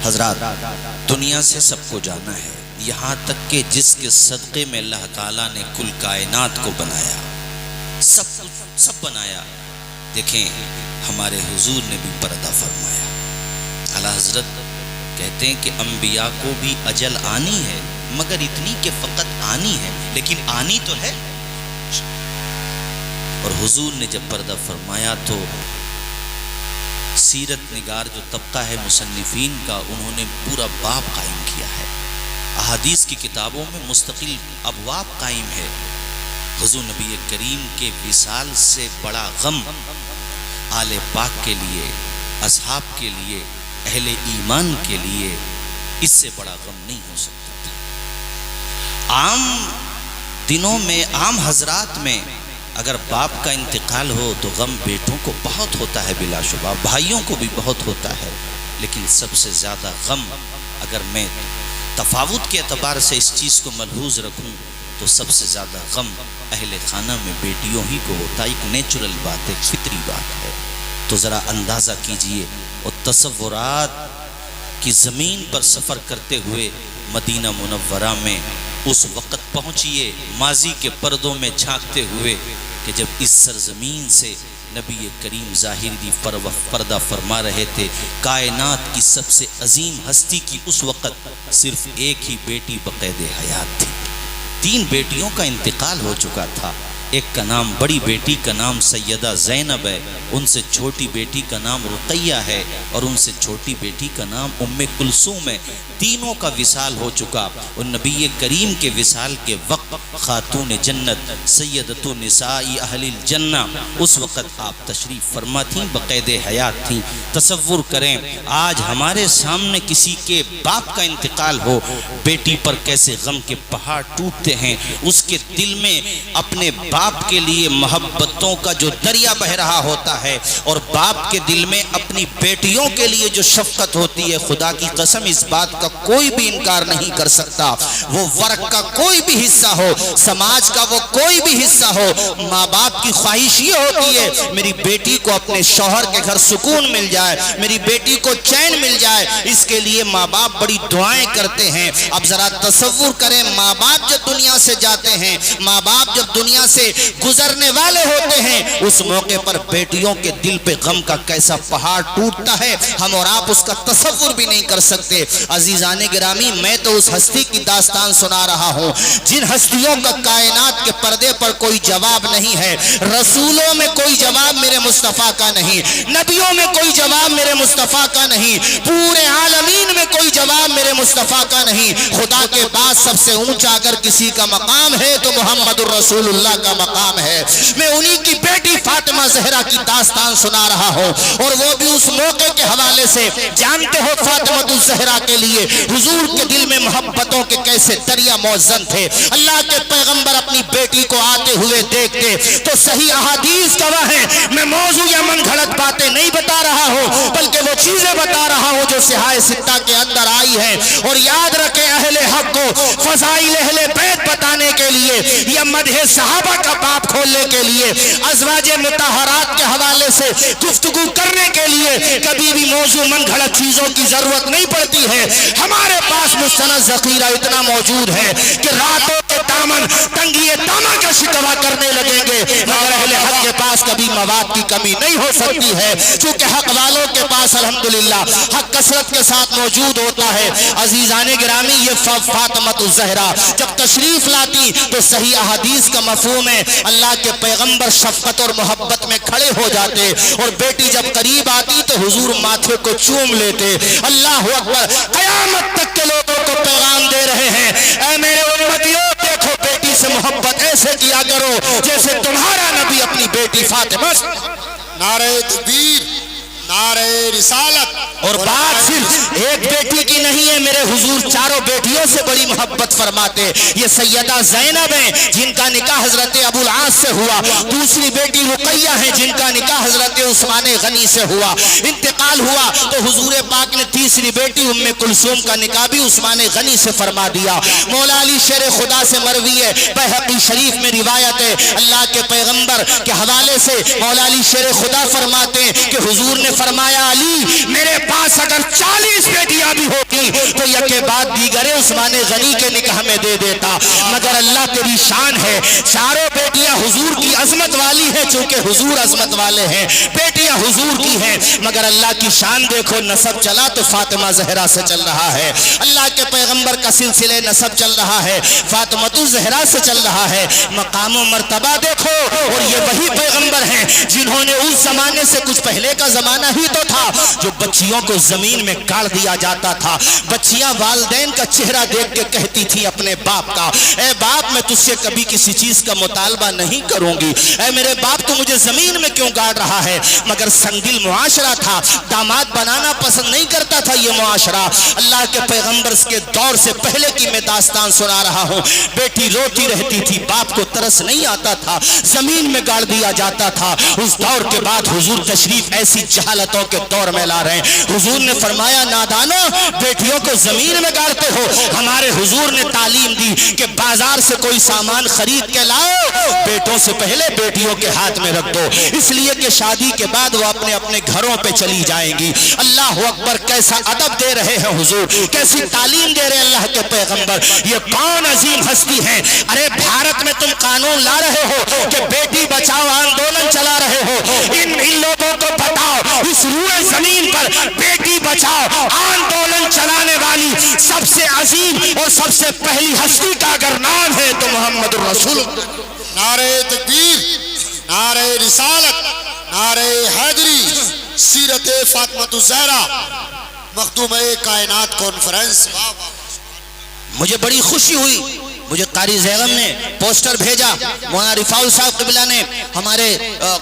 حضرات، دنیا سے سب کو جانا ہے، یہاں تک کہ جس کے صدقے میں اللہ تعالیٰ نے کل کائنات کو بنایا، سب بنایا۔ دیکھیں ہمارے حضور نے بھی پردہ فرمایا۔ اعلیٰ حضرت کہتے ہیں کہ انبیاء کو بھی اجل آنی ہے، مگر اتنی کہ فقط آنی ہے، لیکن آنی تو ہے۔ اور حضور نے جب پردہ فرمایا تو سیرت نگار جو طبقہ ہے مصنفین کا، انہوں نے پورا باب قائم کیا ہے، احادیث کی کتابوں میں مستقل ابواب قائم ہے۔ حضور نبی کریم کے وصال سے بڑا غم آل پاک کے لیے، اصحاب کے لیے، اہل ایمان کے لیے اس سے بڑا غم نہیں ہو سکتا تھا۔ عام دنوں میں، عام حضرات میں اگر باپ کا انتقال ہو تو غم بیٹوں کو بہت ہوتا ہے، بلا شبہ بھائیوں کو بھی بہت ہوتا ہے، لیکن سب سے زیادہ غم اگر میں تفاوت کے اعتبار سے اس چیز کو ملحوظ رکھوں تو سب سے زیادہ غم اہل خانہ میں بیٹیوں ہی کو ہوتا ہے۔ ایک نیچرل بات ہے، فطری بات ہے۔ تو ذرا اندازہ کیجئے اور تصورات کی زمین پر سفر کرتے ہوئے مدینہ منورہ میں اس وقت پہنچیے، ماضی کے پردوں میں جھانکتے ہوئے کہ جب اس سرزمین سے نبی کریم ظاہر دی پردہ فرما رہے تھے۔ کائنات کی سب سے عظیم ہستی کی اس وقت صرف ایک ہی بیٹی بقید حیات تھی، 3 بیٹیوں کا انتقال ہو چکا تھا۔ ایک کا نام، بڑی بیٹی کا نام سیدہ زینب ہے، ان سے چھوٹی بیٹی کا نام رقیہ ہے، اور ان سے چھوٹی بیٹی کا نام ام کلثوم ہے۔ تینوں کا وصال ہو چکا، اور نبی کریم کے وصال کے وقت خاتون جنت سیدۃ النساء اہل الجنہ اس وقت آپ تشریف فرما تھیں، بقید حیات تھیں۔ تصور کریں آج ہمارے سامنے کسی کے باپ کا انتقال ہو، بیٹی پر کیسے غم کے پہاڑ ٹوٹتے ہیں، اس کے دل میں اپنے باپ کے لیے محبتوں کا جو دریا بہ رہا ہوتا ہے، اور باپ کے دل میں اپنی بیٹیوں کے لیے جو شفقت ہوتی ہے۔ خدا کی قسم اس بات کا کوئی بھی انکار نہیں کر سکتا، وہ ورق کا کوئی بھی حصہ ہو، سماج کا وہ کوئی بھی حصہ ہو، ماں باپ کی خواہش یہ ہوتی ہے میری بیٹی کو اپنے شوہر کے گھر سکون مل جائے، میری بیٹی کو چین مل جائے، اس کے لیے ماں باپ بڑی دعائیں کرتے ہیں۔ اب ذرا تصور کریں ماں باپ جب دنیا سے جاتے ہیں، ماں باپ جب دنیا سے گزرنے والے ہوتے ہیں، اس موقع پر بیٹیوں کے دل پہ غم کا کیسا پہاڑ ٹوٹتا ہے، ہم اور آپ اس کا تصور بھی نہیں کر سکتے۔ عزیزان گرامی، میں تو اس ہستی کی داستان سنا رہا ہوں جن ہستیوں کا کائنات کے پردے پر کوئی جواب نہیں ہے۔ رسولوں میں کوئی جواب میرے مصطفیٰ کا نہیں، نبیوں میں کوئی جواب میرے مصطفیٰ کا نہیں، پورے عالمین میں کوئی جواب میرے مصطفیٰ کا نہیں۔ خدا کے پاس سب سے اونچا اگر کسی کا مقام ہے تو محمد الرسول اللہ کا مقام ہے۔ میں انہی کی بیٹی فاطمہ زہرا کی داستان سنا رہا ہوں، اور وہ بھی اس موقع کے حوالے سے۔ جانتے ہو فاطمہ الزہرا کے لیے حضور کے دل میں محبتوں کے کیسے دریا موزن تھے۔ اللہ کے پیغمبر اپنی بیٹی کو آتے ہوئے دیکھتے تو صحیح احادیث گواہ ہیں، میں موضوع یا من گھڑت باتیں نہیں بتا رہا ہوں، بلکہ وہ چیزیں بتا رہا ہوں جو صحاح ستہ کے اندر آئی ہیں۔ اور یاد رکھیں اہل حق کو فضائل اہل بیت بتانے کے لیے یا مدح صحابہ کا باب کھولنے کے لیے، ازواج مطہرات کے حوالے سے گفتگو کرنے کے لیے کبھی بھی موضوع من گھڑت چیزوں کی ضرورت نہیں پڑتی ہے۔ ہمارے پاس مستند ذخیرہ اتنا موجود ہے کہ راتوں کے دامن تنگی دامن کا شکوہ کرنے لگیں گے، مگر اہل حق کے پاس کبھی مواد کی کمی نہیں ہو سکتی ہے، چونکہ حق والوں کے پاس الحمدللہ حق کثرت کے ساتھ موجود ہوتا ہے۔ عزیزان گرامی، یہ فاطمہ الزہرا جب تشریف لاتی تو صحیح احادیث کا مفہوم ہے اللہ کے پیغمبر شفقت اور محبت میں کھڑے ہو جاتے، اور بیٹی جب قریب آتی تو حضور ماتھے کو چوم لیتے۔ اللہ اکبر، قیامت تک کے لوگوں کو پیغام دے رہے ہیں، اے میرے امتیوں، دیکھو بیٹی سے محبت ایسے کیا کرو جیسے تمہارا نبی اپنی بیٹی فاطمہ سے۔ نعرہ تکبیر، نعرہ رسالت۔ اور بات صرف ایک بیٹی کی نہیں لیے میرے حضور چاروں بیٹیوں سے بڑی محبت فرماتے. یہ سیدہ زینب ہیں جن کا نکاح حضرت ابو العاص سے ہوا. دوسری بیٹی رقیہ ہیں جن کا نکاح حضرت عثمان غنی سے ہوا. انتقال ہوا تو حضور پاک نے تیسری بیٹی ام کلثوم کا نکاح بھی عثمان غنی سے فرما دیا. مولا علی شیر خدا سے مروی ہے, بہقی شریف میں روایت ہے, اللہ کے پیغمبر کے حوالے سے مولا علی شیر خدا فرماتے ہیں کہ حضور نے فرمایا, علی میرے پاس اگر 40 بیٹیاں بھی ہوتی تو یک بعد دیگرے عثمان غنی کے نکاح میں دے دیتا, مگر اللہ تیری شان ہے, چاروں بیٹیاں حضور کی عظمت والی ہیں, چونکہ حضور عظمت والے ہیں, بیٹیاں حضور کی ہیں, مگر اللہ کی شان دیکھو, نسب چلا تو فاطمہ زہرا سے چل رہا ہے, اللہ کے پیغمبر کا سلسلے نسب چل رہا ہے, فاطمۃ الزہرا سے چل رہا ہے. مقام و مرتبہ دیکھو, اور یہ وہی پیغمبر ہیں جنہوں نے اس زمانے سے کچھ پہلے کا زمانہ ہی تو تھا جو بچیوں کو زمین میں گاڑ دیا جاتا تھا. بچیاں والدین کا چہرہ دیکھ کے کہتی تھی اپنے باپ کا, اے باپ میں تجھ سے کبھی کسی چیز کا مطالبہ نہیں کروں گی, اے میرے باپ تو مجھے زمین میں کیوں گاڑ رہا ہے. مگر سنگدل معاشرہ تھا, داماد بنانا پسند نہیں کرتا تھا یہ معاشرہ. اللہ کے پیغمبر کے دور سے پہلے کی میں داستان سنا رہا ہوں. بیٹی روتی رہتی تھی, باپ کو ترس نہیں آتا تھا, زمین میں گاڑ دیا جاتا تھا. اس دور کے بعد حضور تشریف ایسی جہالتوں کے دور میں لا رہے ہیں. حضور نے فرمایا, نادانو بیٹیوں کو زمین میں گاڑتے ہو. ہمارے حضور نے تعلیم دی کہ بازار سے کوئی سامان خرید کے لاؤ, بیٹوں سے پہلے بیٹیوں کے ہاتھ میں رکھ دو, اس لیے کہ شادی کے بعد وہ اپنے اپنے گھروں پہ چلی جائیں گی. اللہ اکبر, کیسا ادب دے رہے ہیں حضور, کیسی تعلیم دے رہے ہیں اللہ کے پیغمبر. یہ کون عظیم ہستی ہے. ارے بھارت میں تم قانون لا رہے ہو کہ بیٹی بچاؤ آندولن چلا رہے ہو, ان لوگوں کو بتاؤ اس روئے زمین پر بیٹی بچاؤ آندولن چلانے والی سب سے عظیم اور سب سے پہلی ہستی کا اگر نام ہے تو محمد الرسول. نعرہ تکبیر, نعرہ رسالت, نعرہ حیدری, سیرت فاطمۃ الزہرا, مخدومہ کائنات کانفرنس. مجھے بڑی خوشی ہوئی, مجھے قاری زیغم نے پوسٹر بھیجا, مولانا رفاعی صاحب قبلہ نے, ہمارے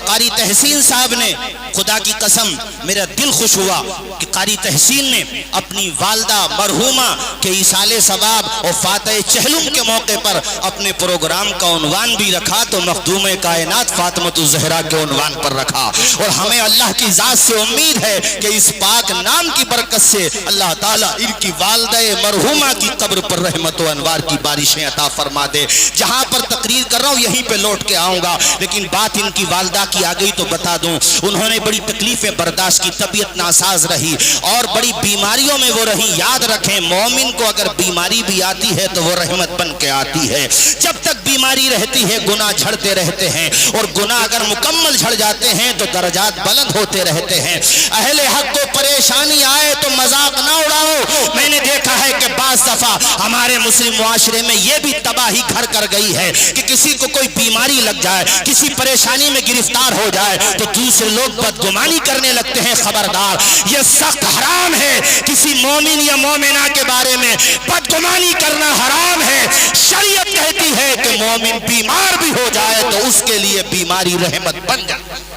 قاری تحسین صاحب نے. خدا کی قسم میرا دل خوش ہوا کہ قاری تحسین نے اپنی والدہ مرحومہ کے ایصال ثواب اور فاتح چہلم کے موقع پر اپنے پروگرام کا عنوان بھی رکھا تو مخدوم کائنات فاطمۃ الزہرا کے عنوان پر رکھا. اور ہمیں اللہ کی ذات سے امید ہے کہ اس پاک نام کی برکت سے اللہ تعالیٰ ان کی والدہ مرحومہ کی قبر پر رحمت و انوار کی بارشیں عطا فرما دے. جہاں پر تقریر کر رہا ہوں یہیں پہ لوٹ کے آؤں گا, لیکن بات ان کی والدہ کی آ گئی تو بتا دوں. انہوں نے بڑی تکلیفیں برداشت کی, طبیعت ناساز رہی اور بڑی بیماریوں میں وہ رہی. یاد رکھیں, مومن کو اگر بیماری بھی آتی ہے تو وہ رحمت بن کے آتی ہے. جب تک بیماری رہتی ہے گناہ جھڑتے رہتے ہیں, اور گناہ اگر مکمل جھڑ جاتے ہیں تو درجات بلند ہوتے رہتے ہیں. اہل حق کو پریشانی آئے تو مذاق نہ اڑاؤ. میں نے دیکھا ہے کہ بعض دفعہ ہمارے مسلم معاشرے میں یہ بھی تباہی گھر کر گئی ہے کہ کسی کو کوئی بیماری لگ جائے, کسی پریشانی میں گرفتار ہو جائے تو دوسرے لوگ بدگمانی کرنے لگتے ہیں. خبردار, یہ سخت حرام ہے. کسی مومن یا مومنہ کے بارے میں بدگمانی کرنا حرام ہے. شریعت کہتی ہے کہ مومن بیمار بھی ہو جائے تو اس کے لیے بیماری رحمت بن جائے.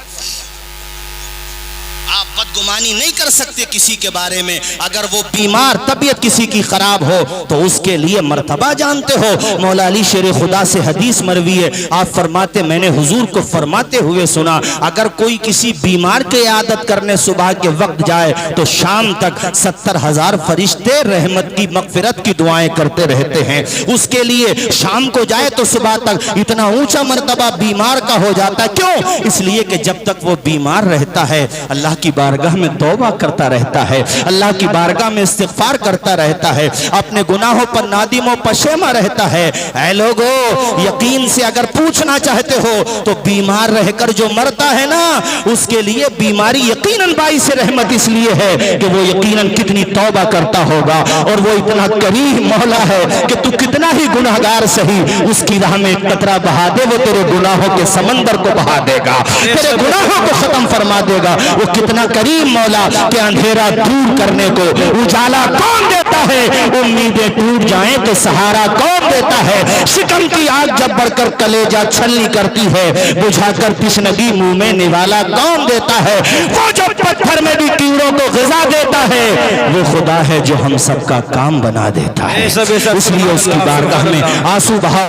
آپ بدگمانی نہیں کر سکتے کسی کے بارے میں. اگر وہ بیمار, طبیعت کسی کی خراب ہو تو اس کے لیے مرتبہ جانتے ہو. مولا علی شیر خدا سے حدیث مروی ہے, آپ فرماتے میں نے حضور کو فرماتے ہوئے سنا, اگر کوئی کسی بیمار کی عادت کرنے صبح کے وقت جائے تو شام تک 70,000 فرشتے رحمت کی مغفرت کی دعائیں کرتے رہتے ہیں. اس کے لیے شام کو جائے تو صبح تک اتنا اونچا مرتبہ بیمار کا ہو جاتا. کیوں؟ اس لیے کہ جب تک وہ بیمار رہتا ہے اللہ کی بارگاہ میں توبہ کرتا رہتا ہے, اللہ کی بارگاہ میں استغفار کرتا رہتا ہے, اپنے گناہوں پر نادم و پشیماں رہتا ہے. اے لوگو, یقین سے اگر پوچھنا چاہتے ہو تو بیمار رہ کر جو مرتا ہے نا اس کے لیے بیماری یقیناً باعث رحمت اس لیے ہے کہ وہ یقیناً کتنی توبہ کرتا ہوگا, اور وہ اتنا کریم مولا ہے کہ تو کتنا ہی گناہگار سہی اس کی راہ میں قطرہ بہا دے, وہ تیرے گناہوں کے سمندر کو بہا دے گا, تیرے گناہوں کو ختم فرما دے گا. وہ کتنا کریم مولا کہ اندھیرا دور کرنے کو اجالا کون دیتا ہے, امیدیں ٹوٹ جائیں تو سہارا کون دیتا ہے, شکم کی آگ جب بڑھ کر کلیجہ چھلنی کرتی ہے بجھا کر تشنگی منہ میں نوالا کون دیتا ہے, وہ جب پتھر میں بھی کیڑوں کو غذا دیتا ہے، وہ خدا ہے جو ہم سب کا کام بنا دیتا ہے۔ اس لیے اس کی بارگاہ میں آنسو بہا